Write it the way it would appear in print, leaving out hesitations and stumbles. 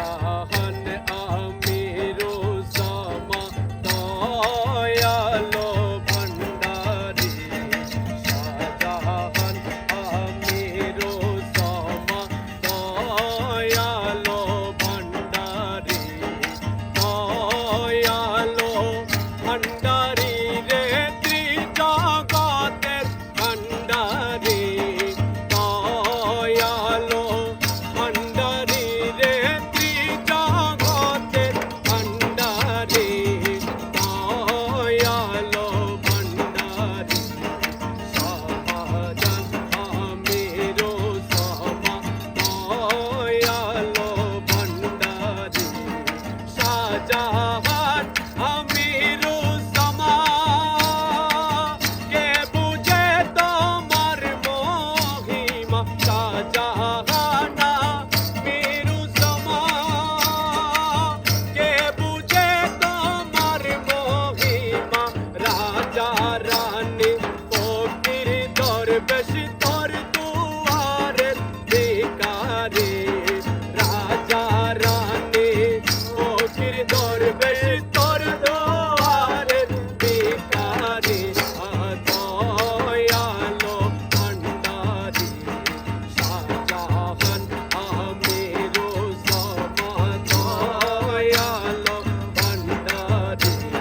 শাহজাহান আমিরু জামা দয়ালো ভান্ডারী শাহজাহান আমিরু জামা দয়ালো ভান্ডারী দয়ালো ভান্ডারী রে ত্রিজগতের ভান্ডারী দয়ালো ভান্ডারী রে ত্রিজগতের ভান্ডারী দয়ালো ভান্ডারী শাহজাহান আমিরু জামা দয়ালো ভান্ডারী শাহজাহান আমিরু জামা কে বুঝে তোমার মহিমা শাহজাহান